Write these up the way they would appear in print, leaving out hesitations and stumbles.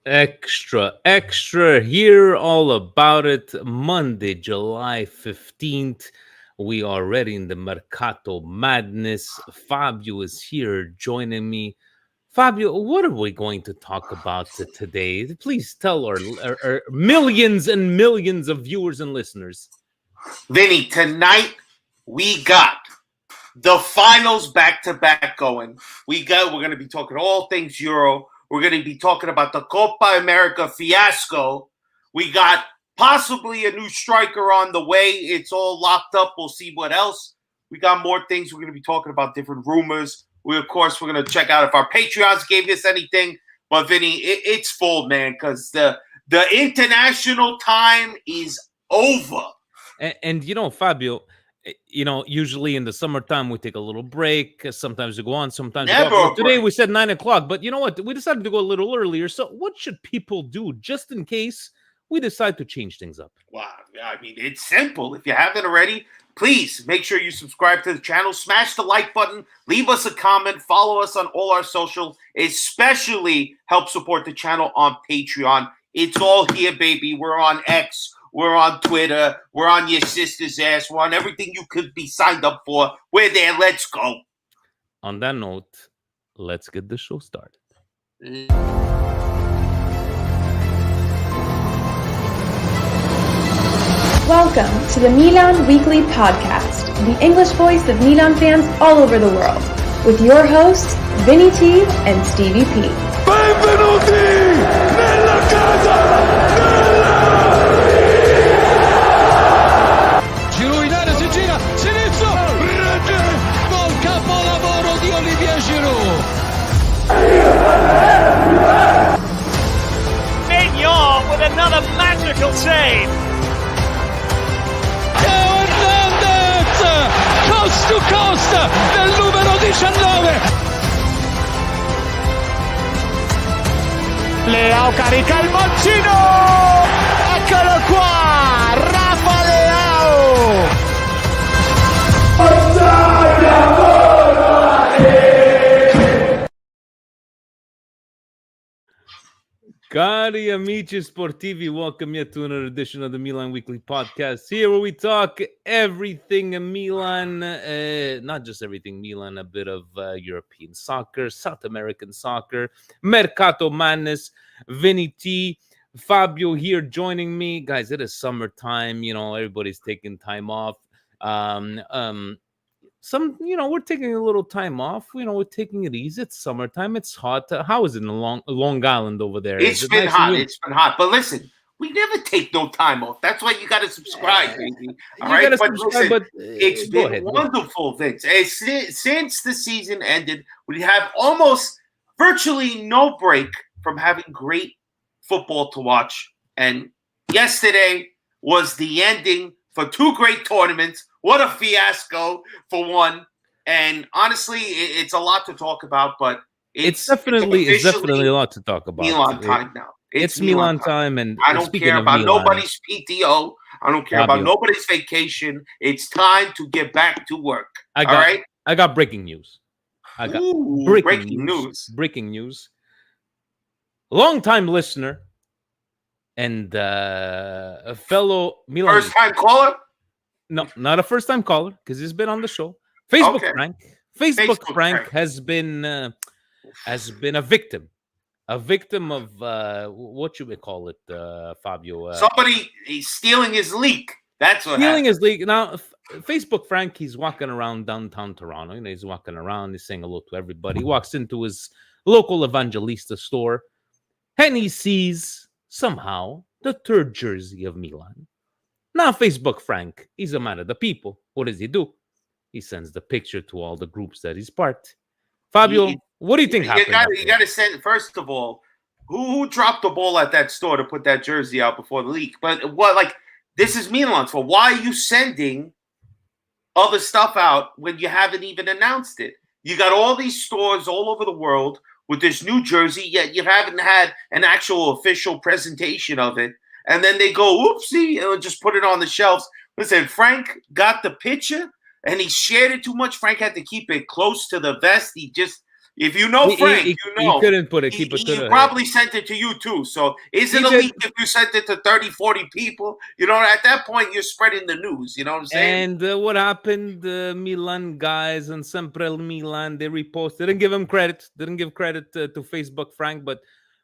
Extra, hear all about it. Monday, July 15th. We are ready in the Mercato madness. Fabio is here joining me. Fabio, what are we going to talk about today? Please tell our millions and millions of viewers and listeners. Vinny, tonight we got the finals back-to-back going. We're going to be talking all things Euro. We're going to be talking about the Copa America fiasco. We got possibly a new striker on the way. It's all locked up. We'll see what else. We got more things. We're going to be talking about different rumors. We're going to check out if our Patreons gave us anything. But, Vinny, it's full, man, because the international time is over. And Fabio, usually in the summertime we take a little break. Sometimes we go on, sometimes we go off. Today we said 9 o'clock, but you know what? We decided to go a little earlier. So what should people do just in case we decide to change things up? Wow, I mean, it's simple. If you haven't already, please make sure you subscribe to the channel, smash the like button, leave us a comment, follow us on all our social, especially help support the channel on Patreon. It's all here, baby. We're on X. We're on Twitter. We're on your sister's ass. We're on everything you could be signed up for. We're there. Let's go. On that note, let's get the show started. Welcome to the Milan Weekly Podcast, the English voice of Milan fans all over the world, with your hosts, Vinny T and Stevie P. Benvenuti nella casa! With another magical save. Teo Hernandez, coast to coast, del numero 19. Leao carica il mancino. Eccolo qua, Rafa Leao. Cari amici sportivi, welcome yet to another edition of the Milan Weekly Podcast. Here where we talk everything Milan, not just everything Milan, a bit of European soccer, South American soccer, Mercato madness. Vinny T, Fabio here joining me. Guys, it is summertime, everybody's taking time off. We're taking a little time off. We're taking it easy. It's summertime. It's hot. How is it in Long Island over there? It's been hot. It's been hot. But listen, we never take no time off. That's why you got to subscribe, baby. All right? But listen, it's been wonderful, Vince. Since the season ended, we have almost virtually no break from having great football to watch. And yesterday was the ending for two great tournaments. What a fiasco for one. And honestly, it's a lot to talk about, but it's definitely a lot to talk about. Milan time now. It's Milan time, and I don't care about nobody's PTO. I don't care about nobody's vacation. It's time to get back to work. I got breaking news. Breaking news. Long-time listener and a fellow Milan. First-time caller? No, not a first-time caller, because he's been on the show. Facebook Frank has been a victim of what should we call it, Fabio? Somebody is stealing his leak. That's what stealing his leak. Now, Facebook Frank, he's walking around downtown Toronto. He's walking around. He's saying hello to everybody. He walks into his local Evangelista store, and he sees somehow the third jersey of Milan. Now, Facebook Frank, he's a man of the people. What does he do? He sends the picture to all the groups that he's part. Fabio, what do you think happened? You got to send, first of all, who dropped the ball at that store to put that jersey out before the leak? But this is Milan's fault. Why are you sending other stuff out when you haven't even announced it? You got all these stores all over the world with this new jersey, yet you haven't had an actual official presentation of it. And then they go, oopsie, and just put it on the shelves. Listen, Frank got the picture, and he shared it too much. Frank had to keep it close to the vest. He just If you know Frank, you know. He couldn't put it. He He probably sent it to you too. So is it a leak if you sent it to 30, 40 people? You know, at that point, you're spreading the news. You know what I'm saying? And what happened? The Milan guys and Sempre Milan, they reposted. Didn't give him credit. Didn't give credit to Facebook Frank. But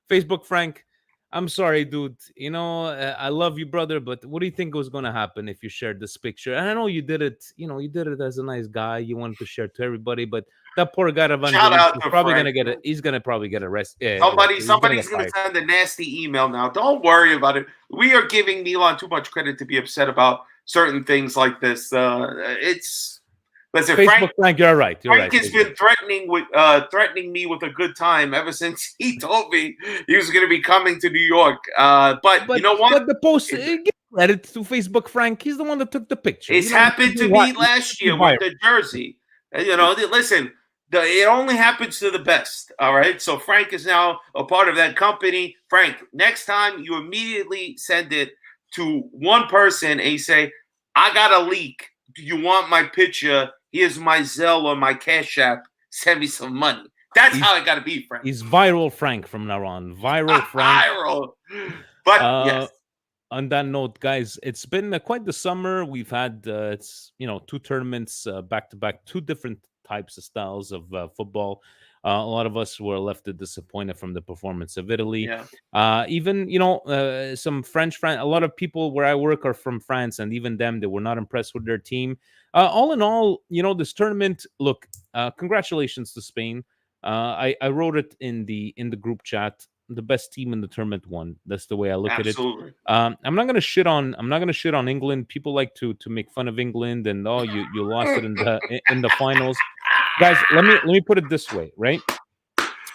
Facebook Frank, I'm sorry, dude. You know, I love you, brother. But what do you think was going to happen if you shared this picture? And I know you did it. You know, you did it as a nice guy. You wanted to share it to everybody. But that poor guy, Evangelista, is probably going to get it. He's going to probably get arrested. Somebody's going to send a nasty email now. Don't worry about it. We are giving Milan too much credit to be upset about certain things like this. Listen, Frank, you're right. Frank has been threatening me with a good time ever since he told me he was going to be coming to New York. But you know what? But the post, give credit to Facebook Frank. He's the one that took the picture. It's happened to me last year with the jersey. You know, listen, it only happens to the best. All right. So Frank is now a part of that company. Frank, next time you immediately send it to one person and you say, I got a leak. Do you want my picture? Here's my Zelle or my Cash App. Send me some money. That's how it got to be, Frank. He's viral Frank from now on. Viral Frank. Viral. But yes. On that note, guys, it's been quite the summer. We've had, 2 tournaments back to back, 2 different types of styles of football. A lot of us were left disappointed from the performance of Italy. Yeah. Even, some French, a lot of people where I work are from France, and even them, they were not impressed with their team. All in all, this tournament, look, congratulations to Spain. I wrote it in the group chat. The best team in the tournament won. That's the way I look at it. I'm not gonna shit on England. People like to make fun of England and you lost it in the finals. Guys, let me put it this way, right?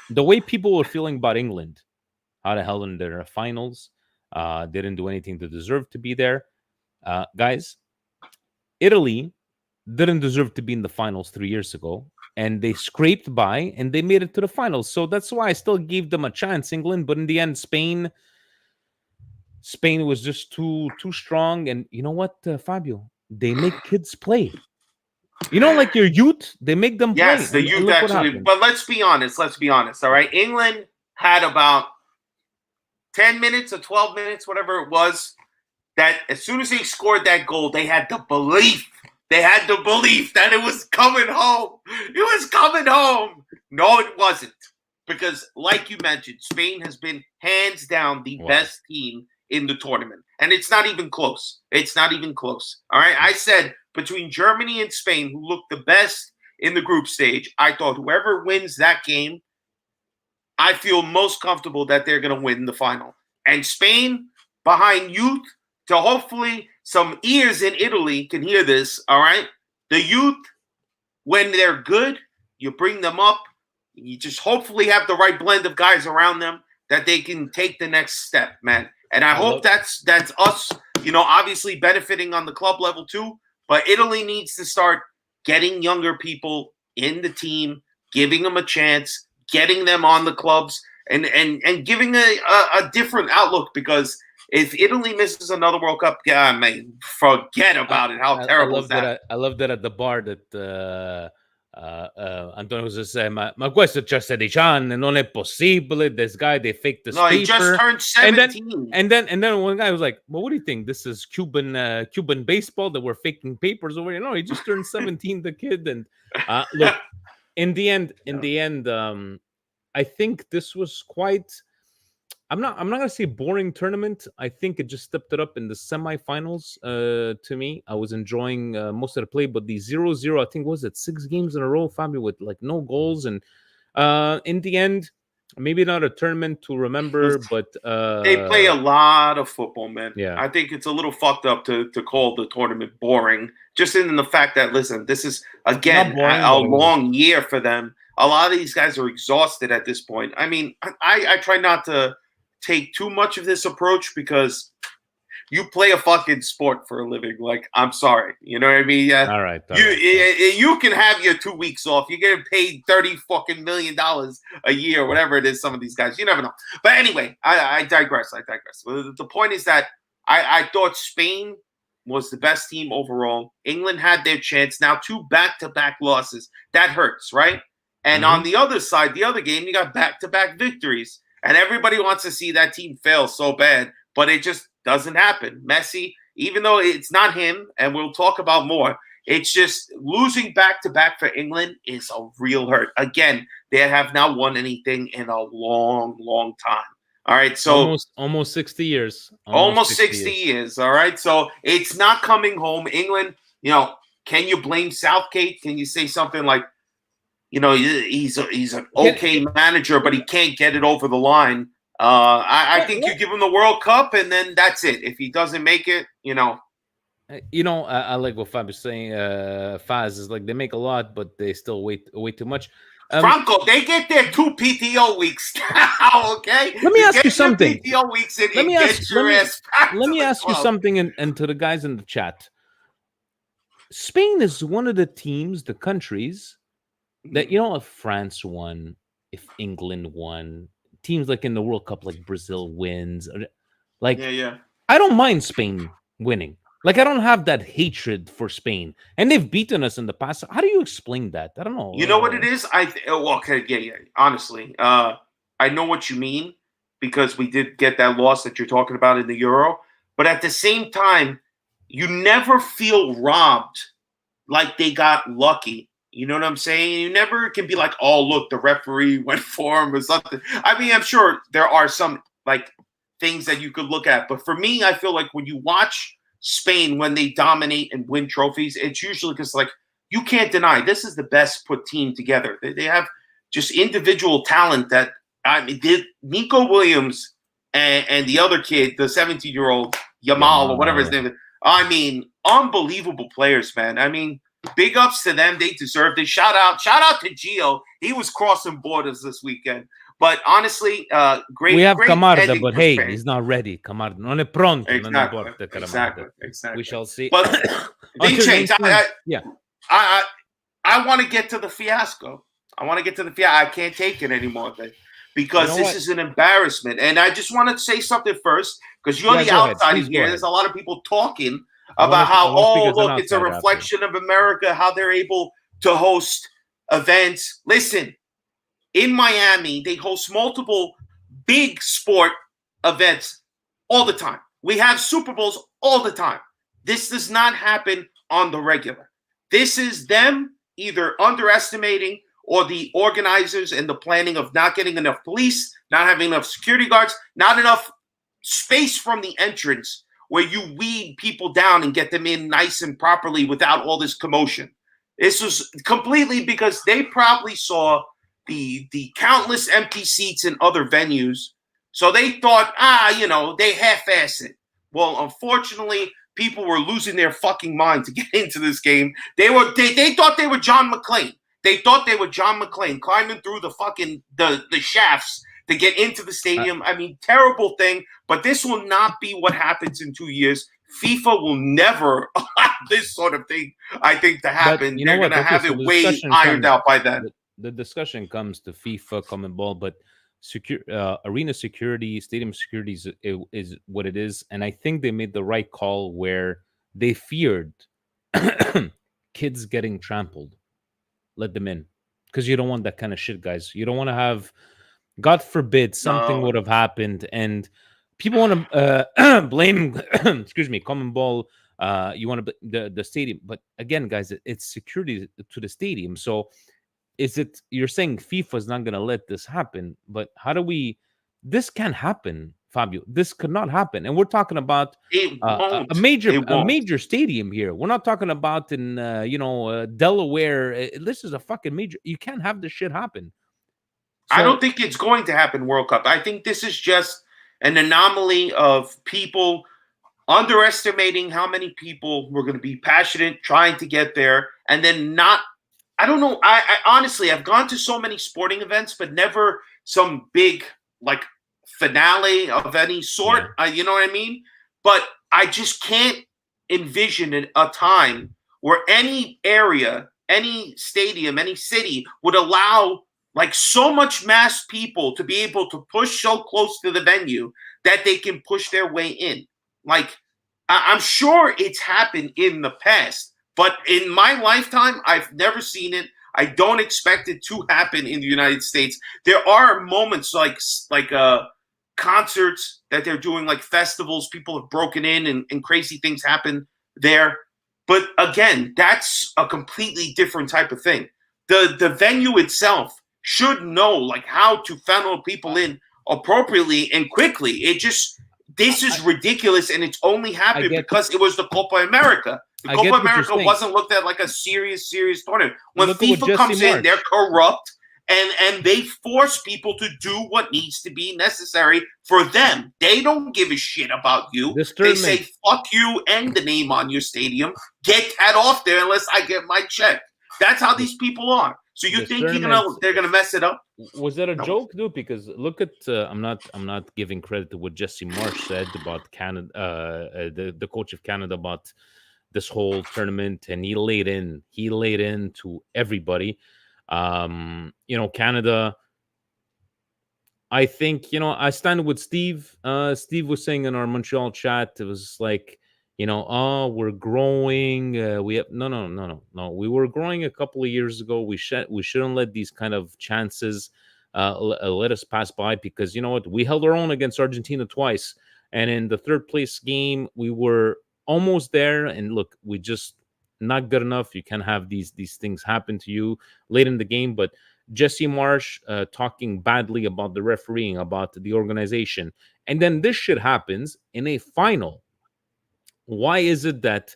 The way people were feeling about England, how the hell in their finals, didn't do anything to deserve to be there. Guys, Italy didn't deserve to be in the finals 3 years ago. And they scraped by, and they made it to the finals. So that's why I still gave them a chance, England. But in the end, Spain was just too strong. And you know what, Fabio? They make kids play. Like your youth, they make them play. Yes, the youth actually. But let's be honest. All right, England had about 10 minutes or 12 minutes, whatever it was, that as soon as they scored that goal, they had the belief. They had the belief that it was coming home. It was coming home. No, it wasn't. Because, like you mentioned, Spain has been hands down the best team in the tournament. And it's not even close. All right? I said between Germany and Spain, who looked the best in the group stage, I thought whoever wins that game, I feel most comfortable that they're going to win the final. And Spain, behind youth, to hopefully some ears in Italy can hear this, all right? The youth, when they're good, you bring them up. You just hopefully have the right blend of guys around them that they can take the next step, man. And I hope that's us, obviously benefiting on the club level too. But Italy needs to start getting younger people in the team, giving them a chance, getting them on the clubs, and giving a different outlook, because if Italy misses another World Cup, man, forget about it. How terrible is that? I love that at the bar that Antonio was just saying, ma questo c'è 16 anni, non è possibile. This guy, they faked this paper. He just turned 17. And then one guy was like, well, what do you think? This is Cuban baseball that we're faking papers over here? No, he just turned 17, the kid. And look, in the end, I think this was quite... I'm not gonna say boring tournament. I think it just stepped it up in the semifinals. To me, I was enjoying most of the play, but the 0-0, I think, was it 6 games in a row, Fabio, with like no goals, and in the end, maybe not a tournament to remember, but they play a lot of football, man. Yeah, I think it's a little fucked up to call the tournament boring, just in the fact that, listen, this is again a long year for them. A lot of these guys are exhausted at this point. I mean, I try not to take too much of this approach, because you play a fucking sport for a living. Like, I'm sorry, you know what I mean? All right. You can have your 2 weeks off. You're getting paid $30 fucking million a year, whatever it is. Some of these guys, you never know. But anyway, I digress. The point is that I thought Spain was the best team overall. England had their chance. Now 2 back-to-back losses. That hurts, right? And on the other side, the other game, you got back-to-back victories. And everybody wants to see that team fail so bad, but it just doesn't happen. Messi, even though it's not him, and we'll talk about more, it's just losing back-to-back for England is a real hurt. Again, they have not won anything in a long, long time. All right, so almost 60 years. Almost 60 years. All right, so it's not coming home. England, can you blame Southgate? Can you say something like, he's an okay manager, but he can't get it over the line? I think you give him the World Cup, and then that's it. If he doesn't make it, I like what Fab is saying. Faz is like they make a lot, but they still wait too much. Franco, they get their 2 PTO weeks now, okay? Let me ask you something. PTO weeks and let me ask you something, and to the guys in the chat. Spain is one of the teams, the countries that, if France won, if England won, teams like in the World Cup, like Brazil wins, like, I don't mind Spain winning. Like, I don't have that hatred for Spain. And they've beaten us in the past. How do you explain that? I don't know. You know what it is? Honestly, I know what you mean, because we did get that loss that you're talking about in the Euro. But at the same time, you never feel robbed like they got lucky. You know what I'm saying? You never can be like, oh, look, the referee went for him or something. I mean, I'm sure there are some like things that you could look at. But for me, I feel like when you watch Spain, when they dominate and win trophies, it's usually because, like, you can't deny this is the best put team together. They have just individual talent that, Nico Williams and the other kid, the 17-year-old Yamal or whatever his name is. I mean, unbelievable players, man. I mean, big ups to them. They deserved it. Shout out to Gio. He was crossing borders this weekend. But honestly, great. We have great Camarda, but hey, he's not ready. Camarda non è pronto. Exactly. We shall see. But they changed. I want to get to the fiasco. I can't take it anymore, because this is an embarrassment. And I just want to say something first, because you're the outside here. There's a lot of people talking about how, look, it's a reflection of America, how they're able to host events. Listen. In Miami, they host multiple big sport events all the time. We have Super Bowls all the time. This does not happen on the regular. This is them either underestimating, or the organizers and the planning of not getting enough police, not having enough security guards, not enough space from the entrance where you weed people down and get them in nice and properly without all this commotion. This was completely because they probably saw the countless empty seats in other venues. So they thought, they half-ass it. Well, unfortunately, people were losing their fucking mind to get into this game. They thought they were John McClane. They thought they were John McClane climbing through the fucking the shafts to get into the stadium. I mean, terrible thing, but this will not be what happens in 2 years. FIFA will never allow this sort of thing, I think, to happen. They're going to have it way ironed out by then. The discussion comes to FIFA, CONMEBOL, but arena security, stadium security is what it is. And I think they made the right call where they feared kids getting trampled. Let them in, because you don't want that kind of shit, guys. You don't want to have, God forbid, something would have happened and people want to blame, excuse me, CONMEBOL. You want to the stadium, but again, guys, it's security to the stadium. So you're saying FIFA is not going to let this happen, but this can't happen, Fabio. This could not happen. And we're talking about a major stadium here. We're not talking about in, Delaware. This is a fucking major. You can't have this shit happen. So, I don't think it's going to happen, World Cup. I think this is just an anomaly of people underestimating how many people were going to be passionate, trying to get there, and then not. I don't know. I honestly, I've gone to so many sporting events, but never some big like finale of any sort. Yeah. You know what I mean? But I just can't envision a time where any area, any stadium, any city would allow like so much mass people to be able to push so close to the venue that they can push their way in. Like, I'm sure it's happened in the past. But in my lifetime, I've never seen it. I don't expect it to happen in the United States. There are moments like concerts that they're doing, like festivals. People have broken in and crazy things happen there. But again, that's a completely different type of thing. The venue itself should know like how to funnel people in appropriately and quickly. This is ridiculous, and it's only happened because it was the Copa America. The Copa America wasn't looked at like a serious tournament. When FIFA comes in, they're corrupt, and they force people to do what needs to be necessary for them. They don't give a shit about you. They say, fuck you and the name on your stadium. Get that off there unless I get my check. That's how these people are. So you think they're gonna mess it up? Was that a joke, dude? Because look at I'm not giving credit to what Jesse Marsh said about Canada, the coach of Canada, about this whole tournament, and he laid in to everybody. Canada. I think I stand with Steve. Steve was saying in our Montreal chat, it was like, we're growing. We have no. We were growing a couple of years ago. We shouldn't let these kind of chances let us pass by, because you know what? We held our own against Argentina twice, and in the third place game, we were almost there. And look, we just not good enough. You can't have these things happen to you late in the game. But Jesse Marsh talking badly about the refereeing, about the organization, and then this shit happens in a final. Why is it that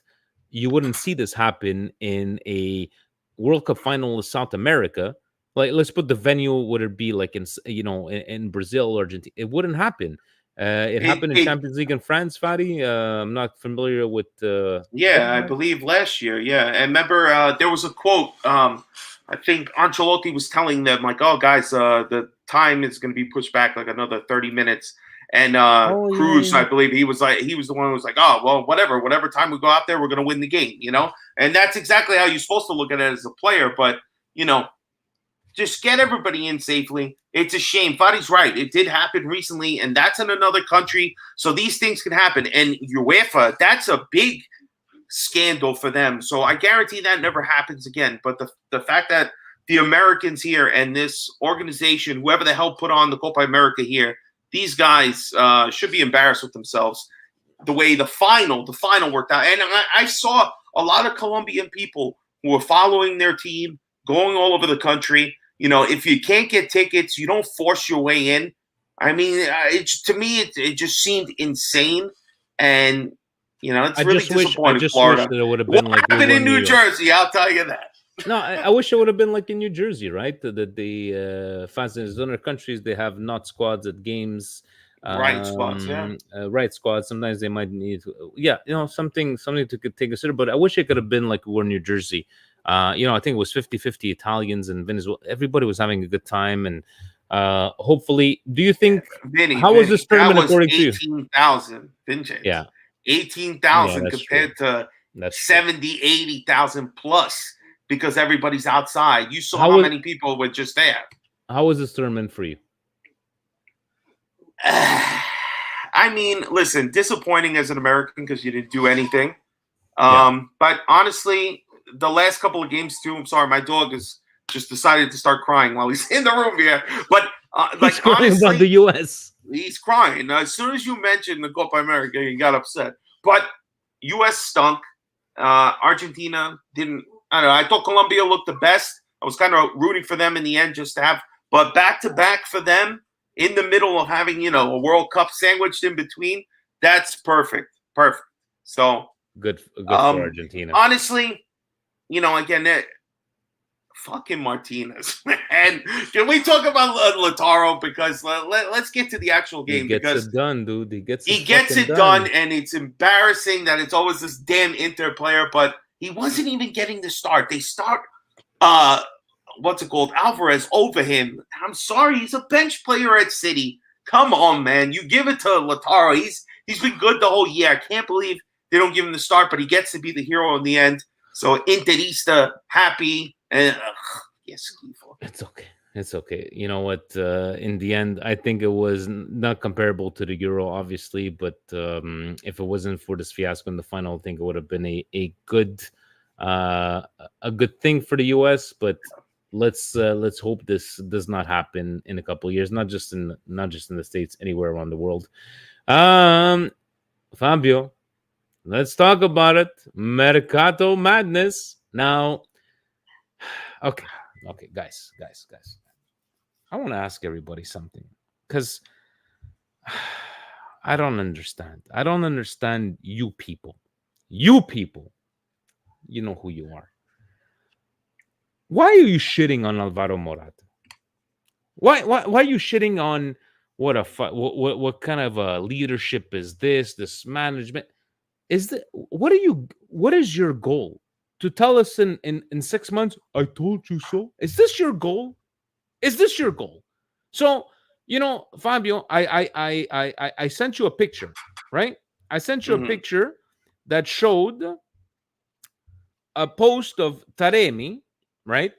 you wouldn't see this happen in a World Cup final in South America? Like, let's put the venue, would it be like in Brazil, Argentina? It wouldn't happen. It happened in Champions League in France, Fadi. I'm not familiar with. I believe last year. Yeah, and remember there was a quote. I think Ancelotti was telling them like, "Oh, guys, the time is going to be pushed back like another 30 minutes." And Cruz, I believe he was the one who was like, "Oh, well, whatever time we go out there, we're going to win the game," And that's exactly how you're supposed to look at it as a player. But just get everybody in safely. It's a shame. Fadi's right. It did happen recently, and that's in another country. So these things can happen. And UEFA, that's a big scandal for them. So I guarantee that never happens again. But the fact that the Americans here and this organization, whoever the hell put on the Copa America here, these guys should be embarrassed with themselves. The way the final worked out. And I saw a lot of Colombian people who were following their team, going all over the country. If you can't get tickets, you don't force your way in. I mean, to me, it just seemed insane. And, it's really disappointing. I just wish that it would have been like happened in New Jersey, I'll tell you that. No, I wish it would have been like in New Jersey, right? The fans in other countries, they have not squads at games. Right squads, yeah. Right squads. Sometimes they might need, something to take consider. But I wish it could have been like we were in New Jersey. I think it was 50-50 Italians and Venezuela. Everybody was having a good time, and hopefully, do you think? How was this tournament according to you? 18,000, didn't it? Yeah, 18,000 compared to 70, 80,000 plus, because everybody's outside. You saw how many people were just there. How was this tournament for you? I mean, listen, disappointing as an American because you didn't do anything. But honestly, the last couple of games too. I'm sorry, my dog has just decided to start crying while he's in the room here. But he's crying about the U.S. He's crying. As soon as you mentioned the Copa America, he got upset. But U.S. stunk. Argentina didn't. I don't know. I thought Colombia looked the best. I was kind of rooting for them in the end just to have. But back-to-back for them in the middle of having, a World Cup sandwiched in between, that's perfect. Perfect. So good for Argentina. Honestly, again, fucking Martinez, man. Can we talk about Lautaro? Because let's get to the actual game. He gets it done, dude. He gets it done, and it's embarrassing that it's always this damn Inter player, but he wasn't even getting the start. They start, Alvarez over him. I'm sorry, he's a bench player at City. Come on, man. You give it to Lautaro. He's been good the whole year. I can't believe they don't give him the start, but he gets to be the hero in the end. So Interista happy. And yes, it's okay. You know what? In the end, I think it was not comparable to the Euro, obviously. But if it wasn't for this fiasco in the final, I think it would have been a good thing for the US. But let's hope this does not happen in a couple of years, not just in the States, anywhere around the world. Fabio, let's talk about it. Mercato madness. Now, okay, guys. I want to ask everybody something, because I don't understand. I don't understand you people. You people, you know who you are. Why are you shitting on Alvaro Morata? Why are you shitting on what kind of a leadership is this management? What is your goal? To tell us in 6 months, I told you so? Is this your goal? So, Fabio, I sent you a picture, right? I sent you a picture that showed a post of Taremi, right?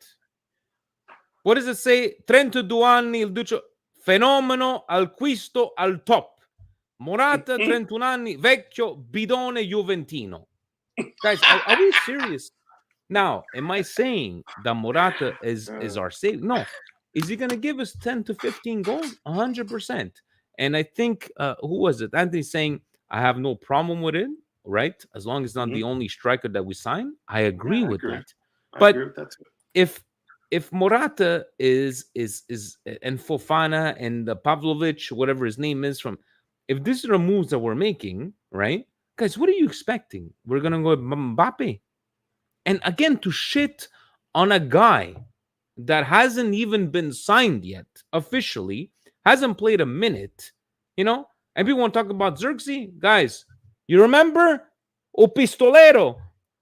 What does it say? 32 anni, il duce, fenomeno al quisto al top. Morata, 31 anni, vecchio, bidone juventino. Guys, are we serious? Now, am I saying that Morata is our save? No. Is he going to give us 10 to 15 goals? 100%. And I think, who was it? Anthony's saying, I have no problem with it, right? As long as it's not the only striker that we sign. I agree with that. But if Morata is and Fofana and Pavlovic, whatever his name is, if these are the moves that we're making, right? Guys, what are you expecting? We're going to go with Mbappe. And again, to shit on a guy that hasn't even been signed yet, officially, hasn't played a minute, and people want to talk about Xerxes. Guys, you remember? O Pistolero,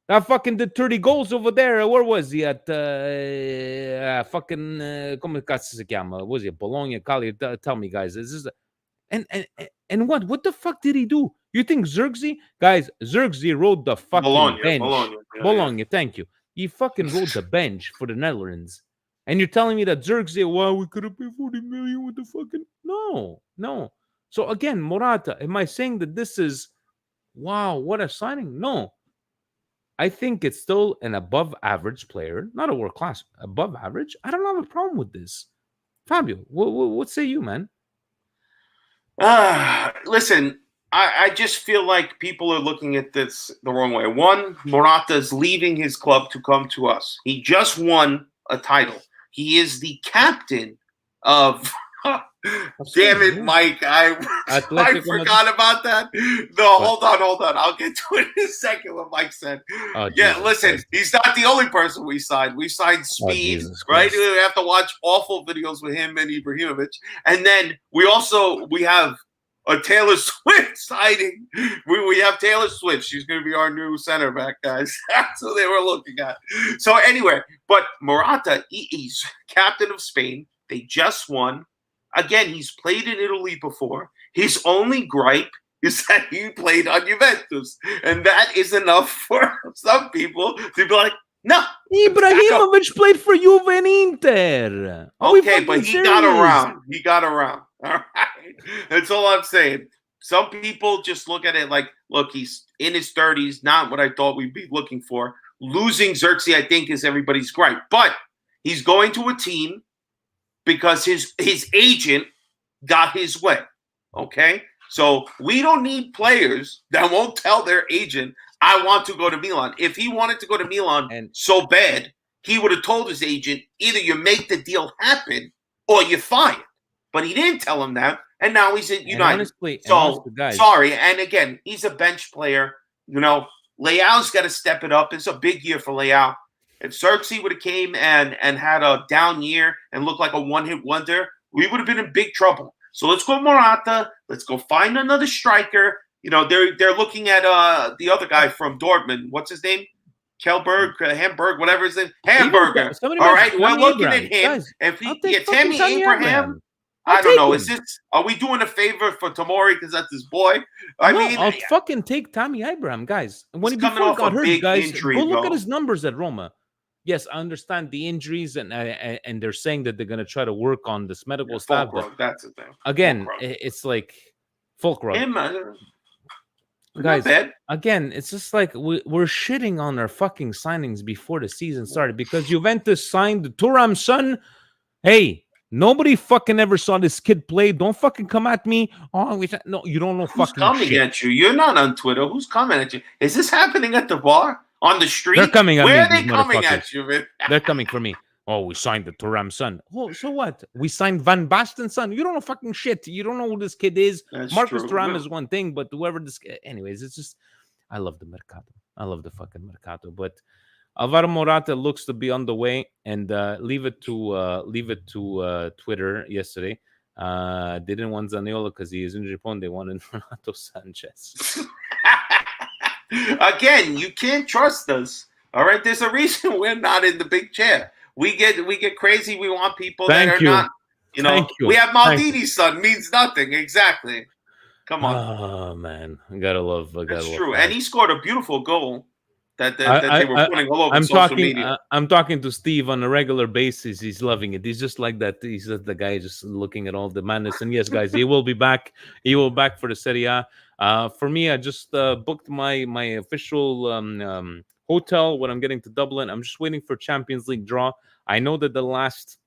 that fucking did 30 goals over there. Where was he? At come cazzo si chiama? Was he at Bologna? Cali? Tell me, guys. Is this and what the fuck did he do? You think Xerxes? Guys, Xerxes rode the fucking bench. Bologna, thank you. He fucking rode the bench for the Netherlands. And you're telling me that Xerxes, we could have paid 40 million with the fucking... No. So again, Morata, am I saying that this is, wow, what a signing? No. I think it's still an above average player, not a world class, above average. I don't have a problem with this. Fabio, what say you, man? Listen, I just feel like people are looking at this the wrong way. One, Morata is leaving his club to come to us. He just won a title. He is the captain of... Damn it, Mike. I forgot about that. No, hold on. I'll get to it in a second what Mike said. Listen, he's not the only person we signed. We signed Speed, right? We have to watch awful videos with him and Ibrahimovic. And then we have a Taylor Swift signing. We have Taylor Swift. She's going to be our new center back, guys. That's what they were looking at. So anyway, but Morata, he's captain of Spain. They just won. Again, he's played in Italy before. His only gripe is that he played on Juventus. And that is enough for some people to be like, no. Ibrahimovic played for Juve and Inter. Okay, but he got around. All right. That's all I'm saying. Some people just look at it like, look, he's in his 30s, not what I thought we'd be looking for. Losing Xerxes, I think, is everybody's gripe. But he's going to a team because his agent got his way, okay? So we don't need players that won't tell their agent, I want to go to Milan. If he wanted to go to Milan so bad, he would have told his agent, either you make the deal happen or you're fired. But he didn't tell him that, and now he's at United. Sorry, and again, he's a bench player. Leao's got to step it up. It's a big year for Leao. If Xerxes would have came and had a down year and looked like a one-hit wonder, we would have been in big trouble. So let's go Morata. Let's go find another striker. They're looking at the other guy from Dortmund. What's his name? Hamburg, whatever his name. Hamburger. All right, we're looking at him. Guys, if Tammy Abraham. I don't know. Are we doing a favor for Tomori because that's his boy? I'll fucking take Tammy Abraham, guys. When he got hurt, guys, go look at his numbers at Roma. Yes, I understand the injuries, and they're saying that they're going to try to work on this medical staff. That's the thing. Again, it's like Fulcrum. guys, bad. again, it's just like we're shitting on our fucking signings before the season started because Juventus signed Thuram's son. Hey, nobody fucking ever saw this kid play. Don't fucking come at me. Oh, no, you don't know Who's fucking coming shit. at you? You're not on Twitter. Who's coming at you? Is this happening at the bar? On the street? They're coming at me. Where are they these coming motherfuckers. at you, man? They're coming for me. Oh, we signed the Thuram son. Oh, so what? We signed Van Basten's son. You don't know fucking shit. You don't know who this kid is. That's Marcus true. Thuram is one thing, but whoever this... Anyways, it's just... I love the Mercato. I love the fucking Mercato. But Alvaro Morata looks to be on the way, and leave it to Twitter yesterday. They didn't want Zaniolo because he is in Japan. They wanted Renato Sanchez. Again, you can't trust us. All right, there's a reason we're not in the big chair. We get crazy. We want people that are not. You know, we have Maldini's son means nothing. Exactly. Come on. Oh man, I gotta love. That's true, and he scored a beautiful goal that they were putting all over social media. I'm talking to Steve on a regular basis. He's loving it. He's just like that. He's just the guy just looking at all the madness. And yes, guys, he will be back. He will be back for the Serie A. For me, I just booked my official hotel when I'm getting to Dublin. I'm just waiting for Champions League draw. I know that the last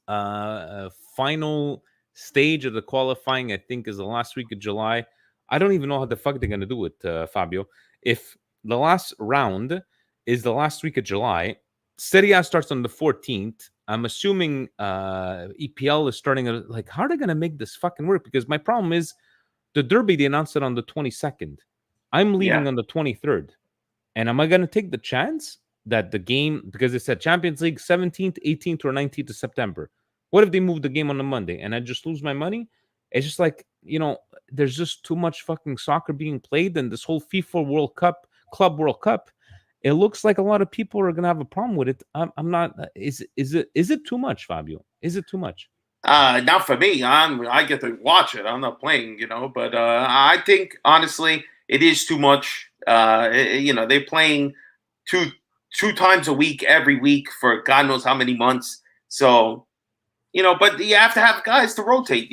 final stage of the qualifying, I think, is the last week of July. I don't even know how the fuck they're gonna do it, Fabio. If the last round is the last week of July, Serie A starts on the 14th. I'm assuming EPL is starting at, like, how are they gonna make this fucking work? Because my problem is the Derby, they announced it on the 22nd. I'm leaving on the 23rd. And am I going to take the chance that the game, because it said Champions League 17th, 18th, or 19th of September. What if they move the game on a Monday and I just lose my money? It's just like, you know, there's just too much fucking soccer being played, and this whole FIFA World Cup, Club World Cup, it looks like a lot of people are going to have a problem with it. I'm not, is it too much, Fabio? Is it too much? Not for me. I get to watch it. I'm not playing, you know, but I think, honestly, it is too much. You know, they're playing two times a week every week for God knows how many months. So, you know, but you have to have guys to rotate.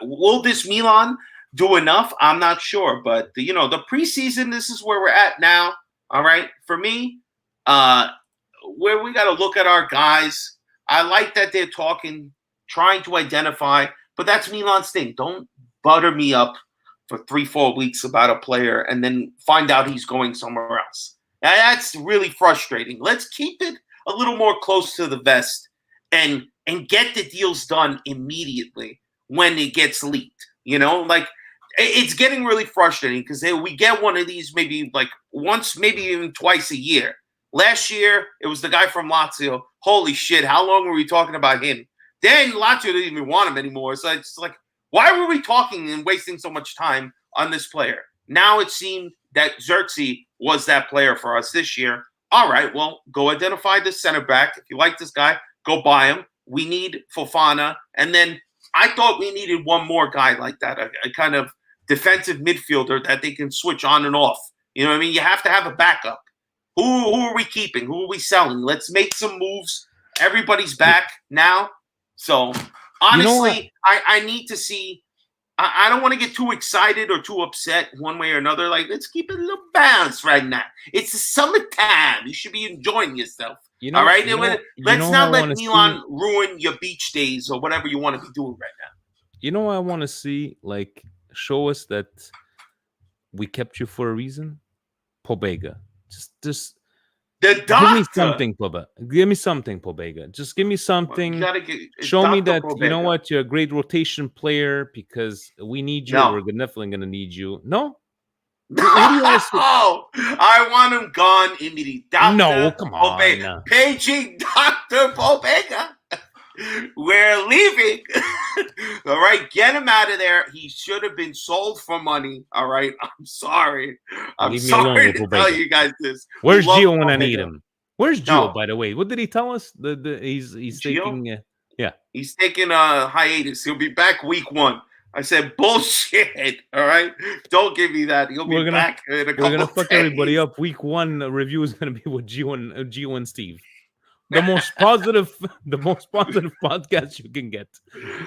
Will this Milan do enough? I'm not sure. But, you know, the preseason, this is where we're at now. All right. For me, where we got to look at our guys. I like that they're trying to identify, but that's Milan's thing. Don't butter me up for 3-4 weeks about a player and then find out he's going somewhere else. That's really frustrating. Let's keep it a little more close to the vest and get the deals done immediately when it gets leaked. You know, like, it's getting really frustrating because we get one of these maybe like once, maybe even twice a year. Last year, it was the guy from Lazio. Holy shit, how long were we talking about him? Then Lazio didn't even want him anymore. So it's like, why were we talking and wasting so much time on this player? Now it seemed that Xerxes was that player for us this year. All right, well, go identify the center back. If you like this guy, go buy him. We need Fofana. And then I thought we needed one more guy like that, a kind of defensive midfielder that they can switch on and off. You know what I mean? You have to have a backup. Who are we keeping? Who are we selling? Let's make some moves. Everybody's back now. So, honestly, you know, I need to see. I don't want to get too excited or too upset one way or another. Like, let's keep it a little balanced right now. It's the summertime. You should be enjoying yourself. You know, all right? Let's not let Milan ruin your beach days or whatever you want to be doing right now. You know what I want to see? Like, show us that we kept you for a reason. Pobega. Just the doctor. Give me something, Pobega. Give me something, Pobega. Just give me something. Show me that, Pobega. You know what, you're a great rotation player because we need you. No. We're definitely going to need you. No? Oh, I want him gone immediately. Dr. No, come on. Pobega. Paging Dr. Pobega. We're leaving. All right, get him out of there. He should have been sold for money. All right, I'm sorry. I'm sorry to tell you guys this. Where's Gio when I need him? Where's Gio, by the way? What did he tell us? He's taking. Yeah, he's taking a hiatus. He'll be back week 1. I said bullshit. All right, don't give me that. He'll be back in a couple. We're gonna fuck everybody up. Week 1 review is gonna be with Gio and Steve. the most positive podcast you can get.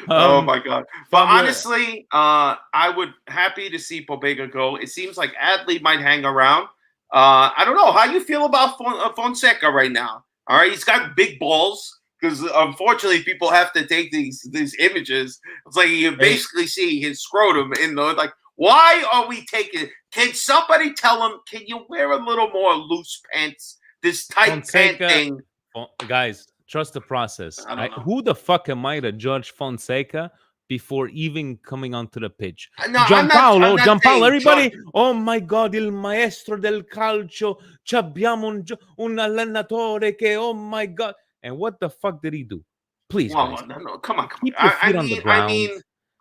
Oh my God! But Fabio, honestly, I would happy to see Pobega go. It seems like Adley might hang around. I don't know how you feel about Fonseca right now. All right, he's got big balls because unfortunately people have to take these images. It's like you basically see his scrotum in the like. Why are we taking? Can somebody tell him? Can you wear a little more loose pants? This tight Fonseca, pant thing. Guys, trust the process. I don't know. Who the fuck am I to judge Fonseca before even coming onto the pitch? No, Gianpaolo, everybody. judging. Oh my God, il maestro del calcio. Abbiamo un allenatore che, oh my God. And what the fuck did he do? Please, Well, guys. no, come on. Keep your feet on the ground.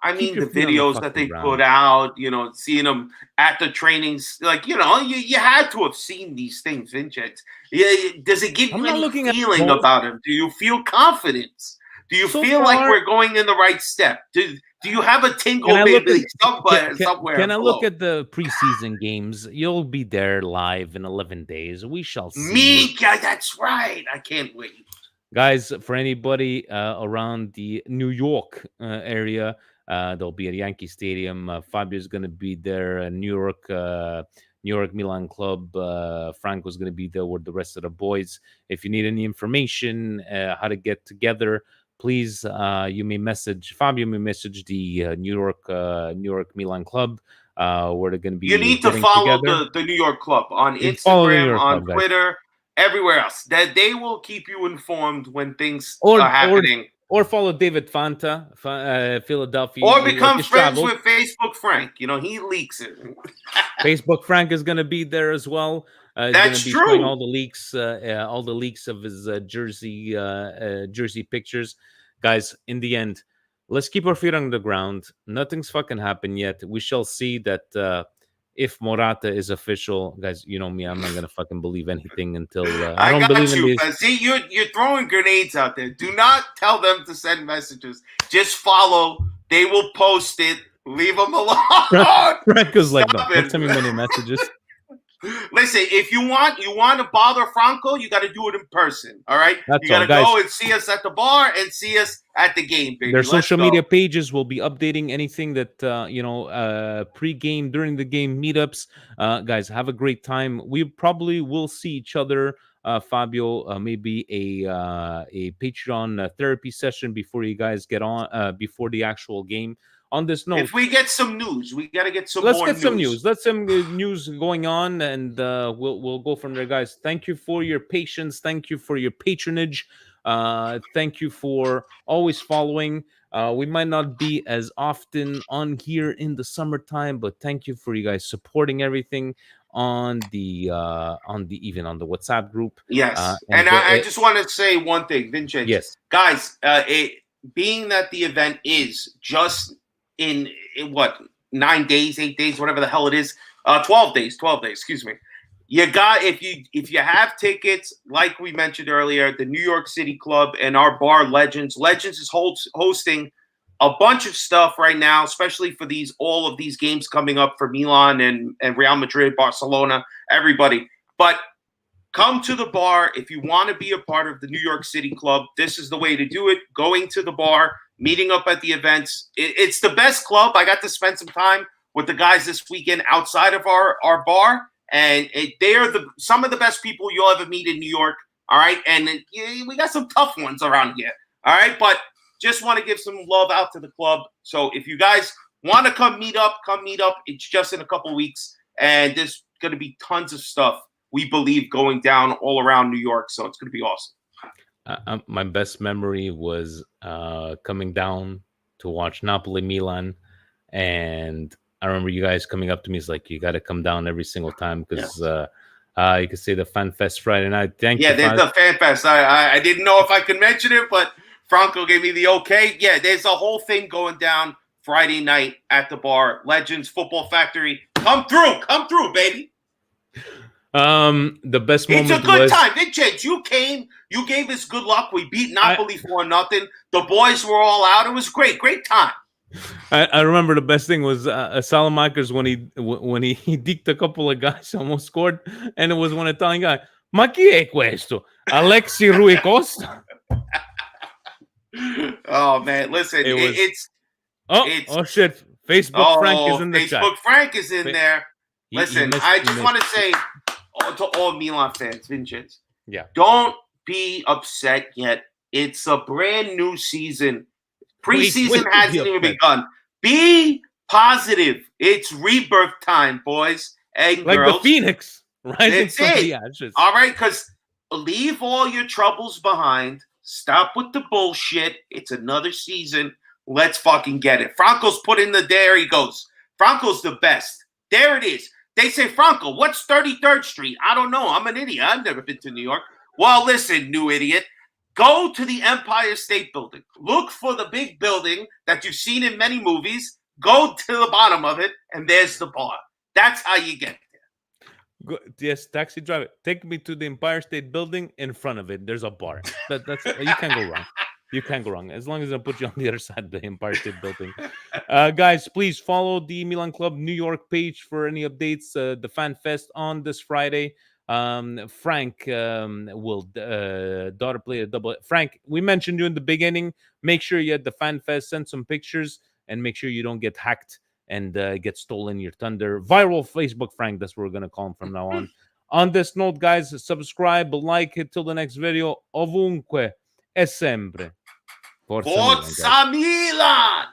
I mean, Keep your the feet on the videos that fucking they ground. put out, seeing them at the trainings, like, you had to have seen these things, Vincent. Yeah, does it give you any feeling about him? Do you feel confidence? Do you feel like we're going in the right step? Do you have a tingle maybe somewhere? Can I look at the preseason games? You'll be there live in 11 days. We shall see. That's right. I can't wait. Guys, for anybody around the New York area, they'll be at Yankee Stadium. Fabio's going to be there. New York Milan Club. Franco's going to be there with the rest of the boys. If you need any information how to get together, please you may message Fabio. May message the New York Milan Club. Where they're going to be. You need to follow the New York Club on Instagram, on Twitter. Everywhere else, that they will keep you informed when things are happening. Or follow David Fanta, Philadelphia. Or become friends with Facebook Frank. He leaks it. Facebook Frank is going to be there as well. That's true. Showing all the leaks of his jersey pictures. Guys, in the end, let's keep our feet on the ground. Nothing's fucking happened yet. We shall see that. If Morata is official, guys, you know me, I'm not gonna fucking believe anything until I don't believe in these. See, you're throwing grenades out there. Do not tell them to send messages. Just follow. They will post it. Leave them alone. Frank was like, no, don't send me many messages. Listen, if you want to bother Franco, you got to do it in person. All right, you got to go and see us at the bar and see us at the game, baby. Their social media pages will be updating anything that pre-game, during the game meetups. Guys, have a great time. We probably will see each other. Fabio, maybe a Patreon therapy session before you guys get on before the actual game. On this note, if we get some news, we got to get some. Let's get some news. Let's some news going on, and we'll go from there, guys. Thank you for your patience. Thank you for your patronage. Thank you for always following. We might not be as often on here in the summertime, but thank you for you guys supporting everything on the WhatsApp group. Yes, I just want to say one thing, Vincent. Yes, guys. Being that the event is just in what 9 days, 8 days, whatever the hell it is, 12 days. Excuse me. You got if you have tickets, like we mentioned earlier, the New York City Club and our bar Legends is hosting a bunch of stuff right now, especially for all of these games coming up for Milan and Real Madrid, Barcelona, everybody. But come to the bar if you want to be a part of the New York City Club. This is the way to do it. Going to the bar, meeting up at the events. It's the best club. I got to spend some time with the guys this weekend outside of our bar, and they are some of the best people you'll ever meet in New York. All right, and we got some tough ones around here. All right, but just want to give some love out to the club. So if you guys want to come meet up. It's just in a couple weeks, and there's going to be tons of stuff we believe going down all around New York. So it's going to be awesome. My best memory was coming down to watch Napoli-Milan, and I remember you guys coming up to me. It's like, you got to come down every single time because you could say the Fan Fest Friday night. Thank you. Yeah, there's the Fan Fest. I didn't know if I could mention it, but Franco gave me the okay. Yeah, there's a whole thing going down Friday night at the bar. Legends Football Factory. Come through, baby. The best moment. It's a good time. Vincent, you came. You gave us good luck. We beat Napoli 4-0. The boys were all out. It was great time. I remember the best thing was Salamakers when he deked a couple of guys, almost scored, and it was one Italian guy. Ma chi è questo? Alexi Rui Costa? Oh man, listen, It's it's oh shit. Facebook Frank is in the chat. Facebook Frank is in there. He Listen, missed- I he just missed want to it. say to all Milan fans, Vincenzo, Yeah. don't be upset yet. It's a brand new season. Preseason Wait to be hasn't even upset. begun. Be positive. It's rebirth time, boys and Like girls. the Phoenix rising That's from it. the ashes. All right, because leave all your troubles behind. Stop with the bullshit. It's another season. Let's fucking get it. Franco's put in the there he goes. Franco's the best. There it is. They say, Franco, what's 33rd Street? I don't know. I'm an idiot. I've never been to New York. Well, listen, new idiot. Go to the Empire State Building. Look for the big building that you've seen in many movies. Go to the bottom of it, and there's the bar. That's how you get there. Yes, taxi driver, take me to the Empire State Building. In front of it, there's a bar. That's you can't go wrong. You can't go wrong as long as I put you on the other side of the Empire State Building. Guys, please follow the Milan Club New York page for any updates. The Fan Fest on this Friday. Frank will daughter play a double. Frank, we mentioned you in the beginning. Make sure you at the Fan Fest, send some pictures, and make sure you don't get hacked and get stolen your thunder. Viral Facebook Frank, that's what we're gonna call him from now on. On this note, guys, subscribe, like it till the next video. Ovunque e sempre. Forza Milan, guys. Forza Milan!